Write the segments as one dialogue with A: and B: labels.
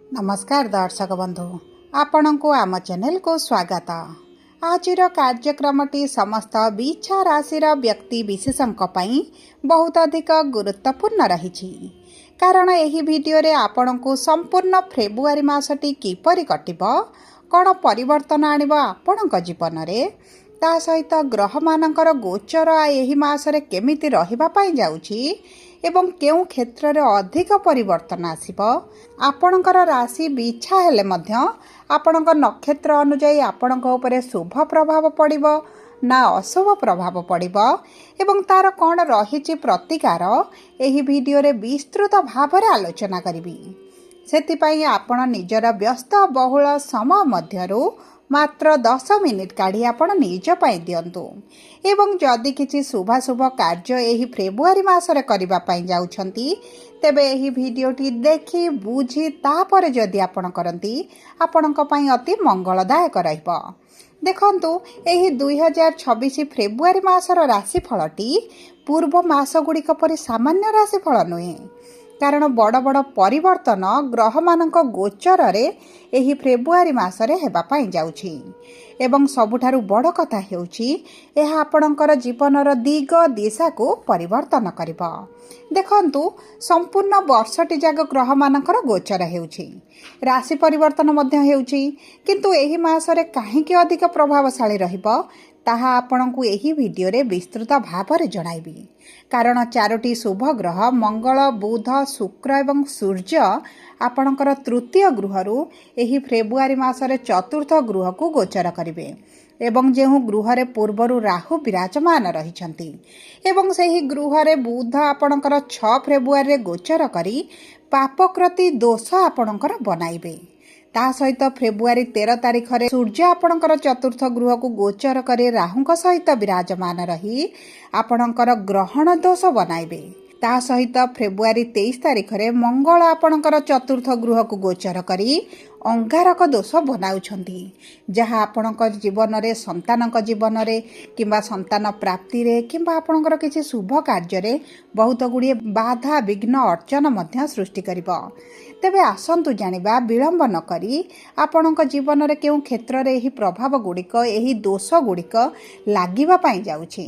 A: नमस्कार दर्शक बंधु आपण को आम चैनल को स्वागत। आज कार्यक्रमटी समस्त बिछा राशि व्यक्ति विशेषों बहुत अधिक गुरुत्वपूर्ण रही कारण यही वीडियो रे आपण को संपूर्ण फेब्रुआरी मासटी किपरि कटिब कौन परिवर्तन आणिब आपण जीवन में ता सहित ग्रह मानकर गोचर यही मासरे केमिति रहिबा पाई जाउछि एवं केउं क्षेत्र रे अधिक परिवर्तन आसिब आपणकर राशि बिछा हेले मध्य आपणक नक्षत्र अनुଯାयी आपणक उपरे शुभ प्रभाव पड़िबो ना अशुभ प्रभाव पड़िबो एवं तार कौन रहिछि प्रतिकार एही वीडियो रे विस्तृत भाव रे आलोचना करिबी। सेतिपई आपण निजर व्यस्त बहुल समय मध्यरु मात्र 10 मिनिट काढ़ी आपण निज पाई दियंतु एवं जदि किछि शुभाशुभ कार्य एही फेब्रुआरी मासरे करिबा पाई जाउछंती तेबे एही वीडियोटी देखि बुझी तापर जदि आपण करंती आपणक पाई अति मंगलदायक रहिबो। देखंतु एही 2026 फेब्रुआरी मासर राशिफलटी पूर्व मास गुड़िक परि सामान्य राशिफल नुहे कारण बड़ बड़ परिवर्तन ग्रह मानक गोचर रे एही फेब्रुआरी मासरे हेबा पाई जाउछि एवं सबुठारु बड़ कथा हेउछि एहा आपणकर जीवनर दिग दिशा को परिवर्तन करिबो। देखंतु संपूर्ण वर्षटी जाग ग्रह मानकर गोचर हेउछि राशि परिवर्तन मध्य हेउछि किंतु एही मासरे काहेकि अधिक प्रभावशाली रहिबो ताहा आपणकु एही वीडियो रे विस्तृत भाव रे जणाइबी कारण चारोटी शुभ ग्रह मंगल बुध शुक्र एवं सूर्य आपणकर तृतीय गृहरु एही फेब्रुआरी मासरे चतुर्थ गृह को गोचर करिवे एवं जेहु गृह रे पूर्वरु राहु विराजमान रहिछंती एवं सेही गृह रे बुध आपणकर 6 फेब्रुआरी रे गोचर करी पापकृति दोष आपणकर बनाइबे। ता सहित फेब्रुआरी 13 तारिख रे सूर्य आपणकर चतुर्थ गृह को गोचर करे राहुंक सहित विराजमान रही आपणकर ग्रहण दोष बनाइबे। ता सहित फेब्रुआरी 23 तारिख रे मंगल आपणकर चतुर्थ गृह को गोचर करी अंगारक दोष बनाउछंती जहाँ आपणकर जीवन रे संतानक जीवन रे किंबा संतान प्राप्ति रे किंबा आपणकर किछि शुभ कार्य रे बहुत गुड़िए बाधा विघ्न अर्चन मध्य सृष्टि करिबो। तेबे आसंतु जानिबा विलंब न करी आपणक जीवन रे केउ क्षेत्र रे एही प्रभाव गुड़िक एही दोष गुड़िक लागिबा पाई जाउछि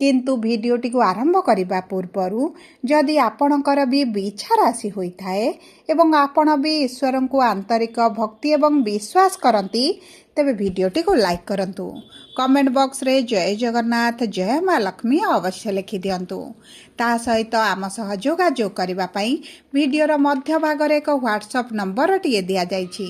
A: किंतु वीडियोटी को आरंभ करने पूर्व जदि आपणकर भी बिछा राशि होइथाए एवं आपण भी ईश्वर को आंतरिक भक्ति एवं विश्वास करती तेबे वीडियोटी को लाइक करंतु कमेंट बॉक्स रे जय जगन्नाथ जय माँ लक्ष्मी अवश्य लिखि दियंतु। ता सहित आम सह जोगाजोग करबा पई वीडियोर मध्य भाग रे एक व्हाट्सएप नंबर टिए दिया जाइछि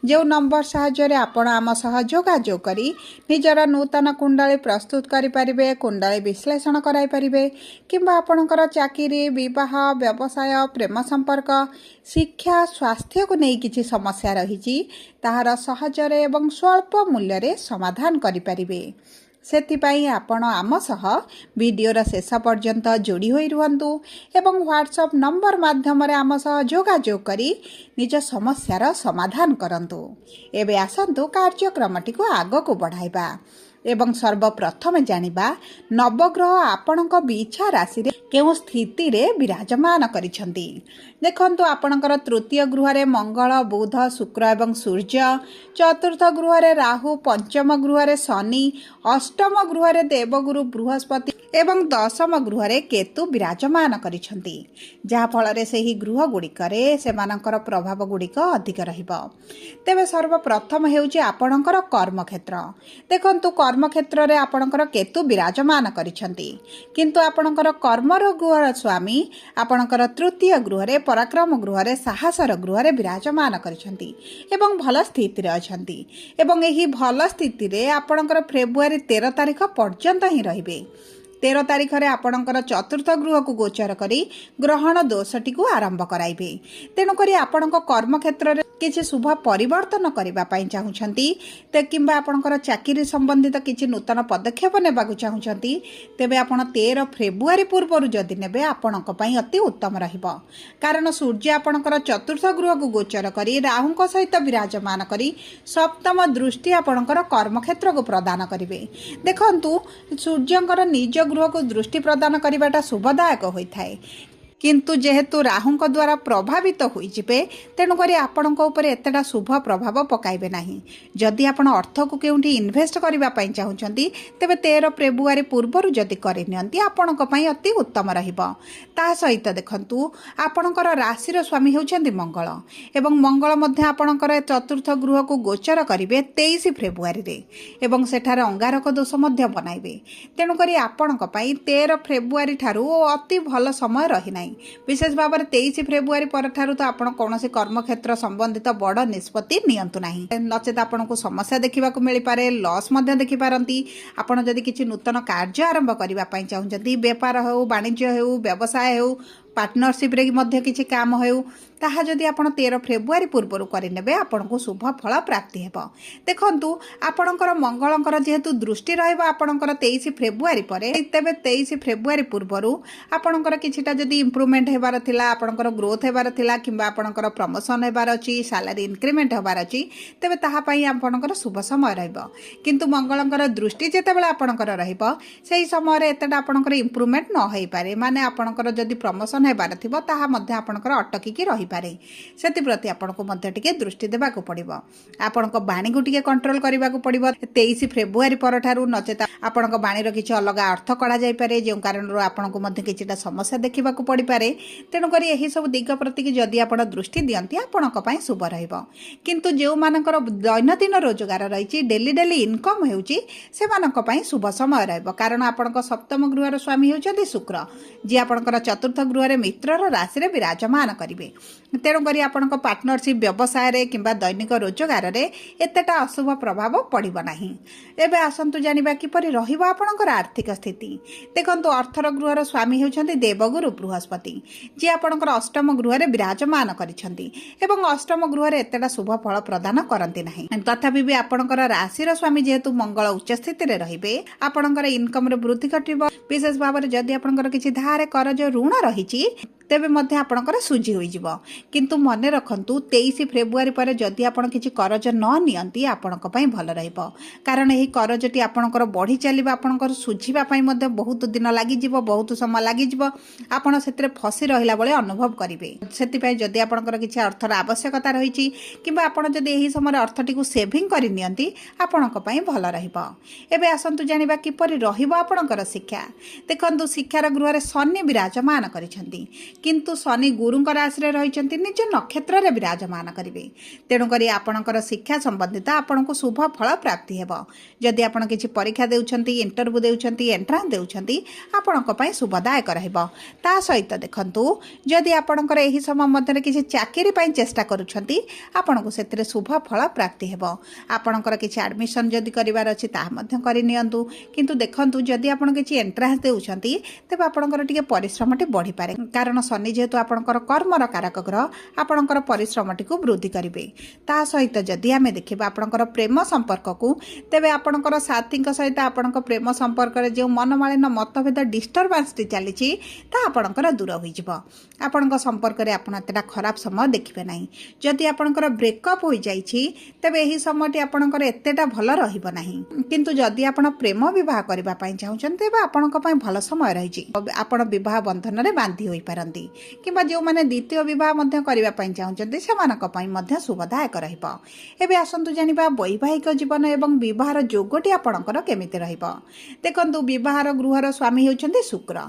A: जो नंबर सहाय्य रे आपण आम सह जोगाजोग करी निजर नूतन कुंडली प्रस्तुत करि परिबे कुंडली विश्लेषण कराई परिबे किंबा आपणकर चाकरी विवाह व्यवसाय प्रेम संपर्क शिक्षा स्वास्थ्य को नहीं किछि समस्या रहिछि ताहार सहजरे एवं स्वल्प मूल्य रे समाधान करि परिबे। सेतिपाई आपण आम सह वीडियोर शेष पर्यंत जोड़ी होई रुहंतु एवं व्हाट्सएप नंबर माध्यम रे आम सह जोगाजोग करी निज समस्यार समाधान करंतु। एबे आसंतु कार्यक्रमटी को आग को बढ़ाइबा एवं सर्वप्रथम जानिबा नवग्रह आपणक बिछा राशि रे केउ स्थिति रे विराजमान करिसंती। देखंतु आपणकर तृतीय गृह रे मंगल बुध शुक्र एवं सूर्य चतुर्थ गृह रे राहु पंचम गृह रे शनि अष्टम गृह रे देवगुरु बृहस्पति एवं दशम गृह रे केतु विराजमान करिसंती जहा फल रे सेही गृह गुड़िक रे सेमानकर प्रभाव गुड़िक अधिक रहिबो। तेबे सर्वप्रथम हेउची आपणकर कर्म क्षेत्र। देखंतु कर्म क्षेत्र रे आपणकर केतु विराजमान करिसंती किंतु आपणकर कर्मर गृहर स्वामी आपणकर तृतीय गृह रे पराक्रम गृह रे साहसर गृह रे विराजमान करिसंती एवं भल स्थिति रे अछंती एवं एही भल स्थिति रे आपणकर फेब्रुआरी 13 तारिख पर्यंत ही रहिबे। 13 तारिख रे आपणकर चतुर्थ गृह को गोचर करी ग्रहण दोषटी को आरंभ कराइबे। तेणु करी आपणक कर्म क्षेत्र रे किछि शुभ परिवर्तन करबा पई चाहुछंती ते किंबा आपणकर चाकरी संबंधित किछि नूतन पदक्षेप नेबाकु चाहुछंती तेबे आपण 13 फेब्रुआरी पूर्वरु जदि नेबे आपणक पई अति उत्तम रहिबो कारण सूर्य आपणकर चतुर्थ गृह को गोचर करी राहुंक सहित विराजमान करी सप्तम दृष्टि आपणकर कर्म क्षेत्र को प्रदान करिवे। देखंतु सूर्यंकर निज गृह को दृष्टि प्रदान करबाटा शुभदायक होइथाए किंतु जेहेतु राहुंक द्वारा प्रभावित होइजिबे तेणुकरी आपणक उपरे एतेटा शुभ प्रभाव पकाइबे नाही। जदि आपण अर्थ को केउंठी इन्वेस्ट करिबा पई चाहुचंती तेबे 13 फेब्रुआरी पूर्वरु जदि करिनियंती आपणक पई अति उत्तम रहिबो। ता सहित देखंतु आपणकर राशिर स्वामी हेउचंती मंगल एवं मंगल मध्ये आपणकर चतुर्थ गृह को गोचर करिवे 23 फेब्रुआरी रे एवं सेठारे अंगारक दोष मध्ये बनाइबे। तेणुकरी आपणक पई 13 फेब्रुआरी ठारू अति भल समय रहि नाही। विशेष भाव में 23 फेब्रुआरी पर ठारू तो आपण कौनसी कर्मक्षेत्र संबंधित बड़ निष्पत्ति नियंतु नाही। नचेत आपन को समस्या देखा मिल पारे, लॉस मध्य देखि पारंती। आपण जदि किछि नूतन कार्य आरंभ करबा पई चाहुचंती, व्यापार हो, वाणिज्य हो, व्यवसाय हो, पार्टनरशिप रे मध्य किछि काम हो, ताहा जदि आपण 13 फेब्रुआरी पूर्व करेंगे आपन को शुभ फल प्राप्ति हेबो। देखंतु आपणकर मंगलंकर जेहेतु दृष्टि रहइबो आपणकर 23 फेब्रुआरी परे, तेबे 23 फेब्रुआरी पूर्वरु आपणकर किछिटा जदि इम्प्रूवमेंट हेबार थिला, आपणकर ग्रोथ हेबार थिला किंबा आपणकर प्रमोशन हेबार अछि, सैलरी इंक्रीमेंट हेबार अछि, तेबे ताहा पई आपणकर शुभ समय रहइबो। किंतु मंगलंकर दृष्टि जेतेबेला आपणकर रहइबो सेही समय रे एतेटा आपणकर इम्प्रूवमेंट न होई पारे, माने आपणकर जदि प्रमोशन हेबार थिबो ताहा मध्ये आपणकर अटकी रही पारे। सेति प्रति आपनको मध्ये टिके दृष्टि देबाको पड़िबो। आपनको बाणी को टिके कंट्रोल करबाको पड़िबो 23 फेब्रुआरी पर ठारू, नचेत आपनको बाणीर किछि अलगा अर्थ करा जाय पारे, जे कारणरो आपनको मध्ये किछिटा समस्या देखिबाको पड़ि पारे। तेणु करी एही सब दिग प्रति कि जदि आपण दृष्टि दियंती आपनको पई शुभ रहइबो। किंतु जे मानकर दैनंदिन रोजगार रहिछि, डेली डेली इनकम हेउछि, से मानक पई शुभ समय रहइबो। कारण आपनको सप्तम गृहर स्वामी हेउछन्ती शुक्र, जे आपनकर चतुर्थ गृहरे मित्रर राशि रे विराजमान करिवे। तेणुकरी आपण पार्टनरशिप व्यवसाय रे किंबा दैनिक रोजगार रे एतेटा अशुभ प्रभाव पड़िबो नाही। एबे आसंतु जानिबा किपरि रहिबो आपणकर आर्थिक स्थिति। देखंतु अर्थर गृहर स्वामी हेउछन्ती देवगुरु बृहस्पति, जे आपणकर अष्टम गृह रे विराजमान करिसंती एवं अष्टम गृह रे एतेटा शुभ फल प्रदान करंती नाही। तथापि भी आपणकर राशिर स्वामी जेहेतु मंगल उच्च स्थिति रे रहिबे, आपणकर इनकम रे वृद्धि घटिबो। विशेष भाव में जदि आपणकर किछि धार करज ऋण रहिछि तेबे मध्य आपणकर सुझी होई जिवो। किंतु मने रखंतु 23 फेब्रुआरी पर जदि आपण किछि करज न नियंती आपणक पई भल रहइबो। कारण एही करजटी आपणकर बढ़ी चलिबा, आपणकर सुझिबा पई मध्य बहुत दिन लागि जिवो, बहुत समय लागि जिवो। आपण सेतरे फसी रहिला बळे अनुभव करिवे। सेति पई जदि आपणकर किछि अर्थर आवश्यकता रहिछि किंबा आपण जदि एही समय अर्थटी को सेविंग करि नियंती आपणक पई भल रहिबो। एबे आसंतु जानिबा किपरि रहिबो आपणकर शिक्षा। देखंतु शिक्षार गृह रे शनि विराजमान करिसंती, किंतु शनि गुरुंक राशि रे रहिसंती, निज नक्षत्र रे विराजमान करिवे। तेणु करी आपणकर शिक्षा संबंधित आपनको शुभ फल प्राप्ति हेबो। जदि आपण किछि परीक्षा देउछंती, इंटरव्यू देउछंती, एंट्रांस देउछंती, आपणक पई शुभदायक रहइबो। ता सहित देखंतु जदि आपणकर एही समय मध्ये किछि चाकरी पई चेष्टा करूछंती, आपनको सेतिरे शुभ फल प्राप्ति हेबो। आपणकर किछि एडमिशन जदि करिवार अछि ता मध्ये करि नियंतु। किंतु देखंतु जदि आपण किछि एंट्रांस देउछंती तेबे आपणकर टिके परिश्रमटी बढ़ी पारे। कारण शनि जेहेतु आपणकर कर्मर कारक ग्रह, आपणकर परिश्रमटी को वृद्धि करिवे। ता सहित जदि आमे देखिबा आपणकर प्रेम संपर्क को, तेबे आपणकर साथीक सहित आपणकर प्रेम संपर्क रे जे मनमालिन्य मतभेद डिस्टर्बेंस टी चलीछि ता आपणकर दूर होई जिवो। आपणकर संपर्क रे आपण एतटा खराब समय देखिबे नाही। जदि आपणकर ब्रेकअप होई जाईछि तेबे एही समयटी आपणकर एतेटा भल रहिबो नाही। किंतु जदि आपण प्रेम विवाह करबा पई चाहुचंती तेबे आपणक पई भल समय रहिछि। आपण विवाह बंधन रे बांधी होई पारंती किंबा जो माने द्वितीय विवाह मध्य करबा पई चाहुचंती सेमानक पई मध्य शुभदायक रहिबो। एबे आसंतु जानिबा वैवाहिक जीवन एवं विवाहर जोगटी आपणकर केमिति रहिबो। देखंतु विवाहर गृहर स्वामी हेउचंती शुक्र,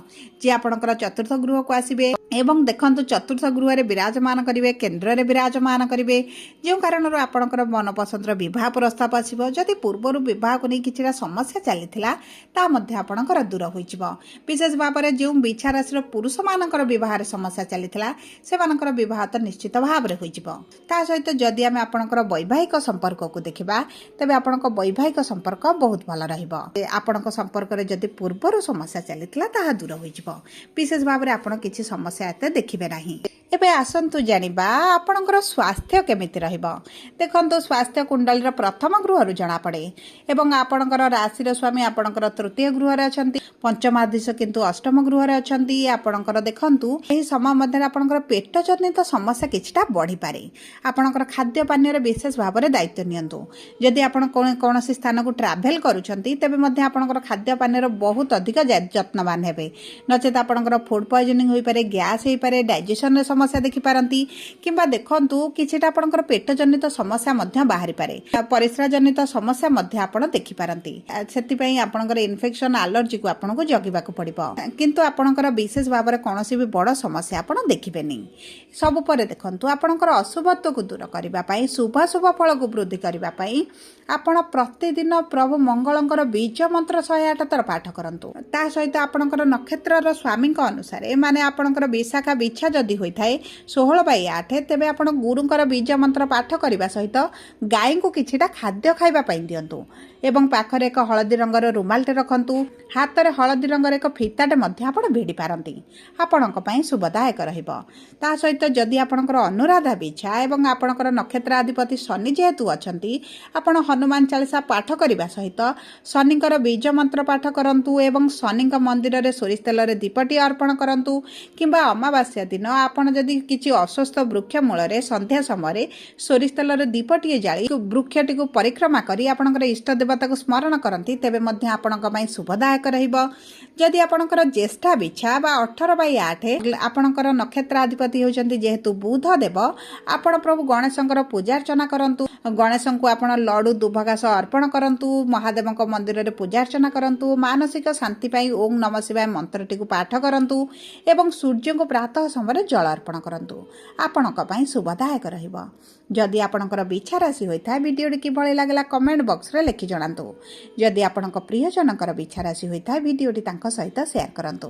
A: जे आपणकर चतुर्थ गृह को आसीबे एवं देखंतु चतुर्थ गृह रे विराजमान करिवे, केंद्र रे विराजमान करिवे, जे कारण आपणकर मनपसंदर विवाह प्रस्ताव आसीबो। जदि पूर्वरु विवाह को नै किछिरा समस्या चलीथिला ता मध्य आपणकर दूर होई जिवो। विशेष भाव में जो बिछा राशि पुरुष मानकर विवाह समस्या चलीथिला सेमानकर विवाह तो निश्चित भाव में होई जिवो। ता सहित जदि आमे आपणकर वैवाहिक संपर्क को देखिबा तेबे आपणकर वैवाहिक संपर्क बहुत भल रहिबो। आपणकर संपर्क रे जदि पूर्वरु समस्या चलीथिला ताहा दूर होई जिवो। विशेष भाव में आपण किछि समस्या एते देखिबे नाही। ଏବେ ଆସନ୍ତୁ ଜାଣିବା ଆପଣଙ୍କର ସ୍ୱାସ୍ଥ୍ୟ କେମିତି ରହିବ। ଦେଖନ୍ତୁ, ସ୍ୱାସ୍ଥ୍ୟ କୁଣ୍ଡଳୀର ପ୍ରଥମ ଗୃହରୁ ଜଣାପଡ଼େ ଏବଂ ଆପଣଙ୍କର ରାଶିର ସ୍ୱାମୀ ଆପଣଙ୍କର ତୃତୀୟ ଗୃହରେ ଅଛନ୍ତି, ପଞ୍ଚମାଧୀଶ କିନ୍ତୁ ଅଷ୍ଟମ ଗୃହରେ ଅଛନ୍ତି। ଆପଣଙ୍କର ଦେଖନ୍ତୁ, ଏହି ସମୟ ମଧ୍ୟରେ ଆପଣଙ୍କର ପେଟ ଜନିତ ସମସ୍ୟା କିଛିଟା ବଢ଼ିପାରେ। ଆପଣଙ୍କର ଖାଦ୍ୟ ପାନୀୟରେ ବିଶେଷ ଭାବରେ ଦାୟିତ୍ୱ ନିଅନ୍ତୁ। ଯଦି ଆପଣ କୌଣସି ସ୍ଥାନକୁ ଟ୍ରାଭେଲ୍ କରୁଛନ୍ତି, ତେବେ ମଧ୍ୟ ଆପଣଙ୍କର ଖାଦ୍ୟ ପାନୀୟର ବହୁତ ଅଧିକ ଯତ୍ନବାନ ହେବେ। ନଚେତ ଆପଣଙ୍କର ଫୁଡ୍ ପଏଜନିଂ ହୋଇପାରେ, ଗ୍ୟାସ୍ ହୋଇପାରେ, ଡାଇଜେସନରେ ସମସ୍ୟା ଦେଖିପାରନ୍ତି କିମ୍ବା ଦେଖନ୍ତୁ କିଛିଟା ଆପଣଙ୍କର ପେଟ ଜନିତ ସମସ୍ୟା ମଧ୍ୟ ବାହାରିପାରେ। ପରିସ୍ରା ଜନିତ ସମସ୍ୟା ମଧ୍ୟ ଆପଣ ଦେଖିପାରନ୍ତି। ସେଥିପାଇଁ ଆପଣଙ୍କର ଇନଫେକ୍ସନ ଆଲର୍ଜିକୁ ଆପଣଙ୍କୁ ଜଗିବାକୁ ପଡ଼ିବ। କିନ୍ତୁ ଆପଣଙ୍କର ବିଶେଷ ଭାବରେ କୌଣସି ବି ବଡ଼ ସମସ୍ୟା ଆପଣ ଦେଖିବେନି। ସବୁ ପରେ ଦେଖନ୍ତୁ, ଆପଣଙ୍କର ଅଶୁଭତ୍ୱକୁ ଦୂର କରିବା ପାଇଁ, ଶୁଭାଶୁଭ ଫଳକୁ ବୃଦ୍ଧି କରିବା ପାଇଁ ଆପଣ ପ୍ରତିଦିନ ପ୍ରଭୁ ମଙ୍ଗଳଙ୍କର ବୀଜ ମନ୍ତ୍ର 108 ଥର ପାଠ କରନ୍ତୁ। ତା ସହିତ ଆପଣଙ୍କର ନକ୍ଷତ୍ରର ସ୍ୱାମୀଙ୍କ ଅନୁସାରେ, ମାନେ ଆପଣଙ୍କର ବିଶାଖା ବିଛା ଯଦି ହୋଇଥାଏ 16/8, ତେବେ ଆପଣ ଗୁରୁଙ୍କର ବୀଜ ମନ୍ତ୍ର ପାଠ କରିବା ସହିତ ଗାଈଙ୍କୁ କିଛିଟା ଖାଦ୍ୟ ଖାଇବା ପାଇଁ ଦିଅନ୍ତୁ ଏବଂ ପାଖରେ ଏକ ହଳଦୀ ରଙ୍ଗର ରୁମାଲଟେ ରଖନ୍ତୁ। ହାତରେ ହଳଦୀ ରଙ୍ଗର ଏକ ଫିତାଟେ ମଧ୍ୟ ଆପଣ ଭିଡ଼ି ପାରନ୍ତି। ଆପଣଙ୍କ ପାଇଁ ଶୁଭଦାୟକ ରହିବ। ତା ସହିତ ଯଦି ଆପଣଙ୍କର ଅନୁରାଧା ବିଛା ଏବଂ ଆପଣଙ୍କର ନକ୍ଷତ୍ରାଧିପତି ଶନି ଯେହେତୁ ଅଛନ୍ତି, ଆପଣ ହନୁମାନ ଚାଳିଶା ପାଠ କରିବା ସହିତ ଶନିଙ୍କର ବୀଜ ମନ୍ତ୍ର ପାଠ କରନ୍ତୁ ଏବଂ ଶନିଙ୍କ ମନ୍ଦିରରେ ସୋରିଷ ତେଲରେ ଦୀପଟି ଅର୍ପଣ କରନ୍ତୁ। କିମ୍ବା ଅମାବାସ୍ୟା ଦିନ ଆପଣ ଯଦି କିଛି ଅସ୍ୱସ୍ଥ ବୃକ୍ଷ ମୂଳରେ ସନ୍ଧ୍ୟା ସମୟରେ ସୋରିଷ ତେଲରେ ଦୀପଟିଏ ଜାଳି ବୃକ୍ଷଟିକୁ ପରିକ୍ରମା କରି ଆପଣଙ୍କର ଇଷ୍ଟ ଦେବତାକୁ ସ୍ମରଣ କରନ୍ତି, ତେବେ ମଧ୍ୟ ଆପଣଙ୍କ ପାଇଁ ଶୁଭଦାୟକ ରହିବ। ଯଦି ଆପଣଙ୍କର ଜ୍ୟେଷ୍ଠା ବିଛା ବା 18/8, ଆପଣଙ୍କର ନକ୍ଷତ୍ରାଧିପତି ହେଉଛନ୍ତି ଯେହେତୁ ବୁଧ ଦେବ, ଆପଣ ପ୍ରଭୁ ଗଣେଶଙ୍କର ପୂଜାର୍ଚ୍ଚନା କରନ୍ତୁ। ଗଣେଶଙ୍କୁ ଆପଣ ଲଡୁ ଦୁବଘାସ ଅର୍ପଣ କରନ୍ତୁ। ମହାଦେବଙ୍କ ମନ୍ଦିରରେ ପୂଜାର୍ଚ୍ଚନା କରନ୍ତୁ। ମାନସିକ ଶାନ୍ତି ପାଇଁ ଓಂ ନମ ଶିବାୟ ମନ୍ତ୍ରଟିକୁ ପାଠ କରନ୍ତୁ ଏବଂ ସୂର୍ଯ୍ୟଙ୍କୁ ପ୍ରାତଃ ସମୟରେ ଜଳ ଅର୍ପଣ କରନ୍ତୁ। ଆପଣଙ୍କ ପାଇଁ ଶୁଭଦାୟକ ରହିବ। ଯଦି ଆପଣଙ୍କର ବିଛା ରାଶି ହୋଇଥାଏ, ଭିଡ଼ିଓଟି କିଭଳି ଲାଗିଲା କମେଣ୍ଟ ବକ୍ସରେ ଲେଖି ଜଣାନ୍ତୁ। ଯଦି ଆପଣଙ୍କ ପ୍ରିୟଜନଙ୍କର ବିଛା ରାଶି ହୋଇଥାଏ, ଭିଡ଼ିଓଟି ତାଙ୍କ ସହିତ ସେୟାର କରନ୍ତୁ।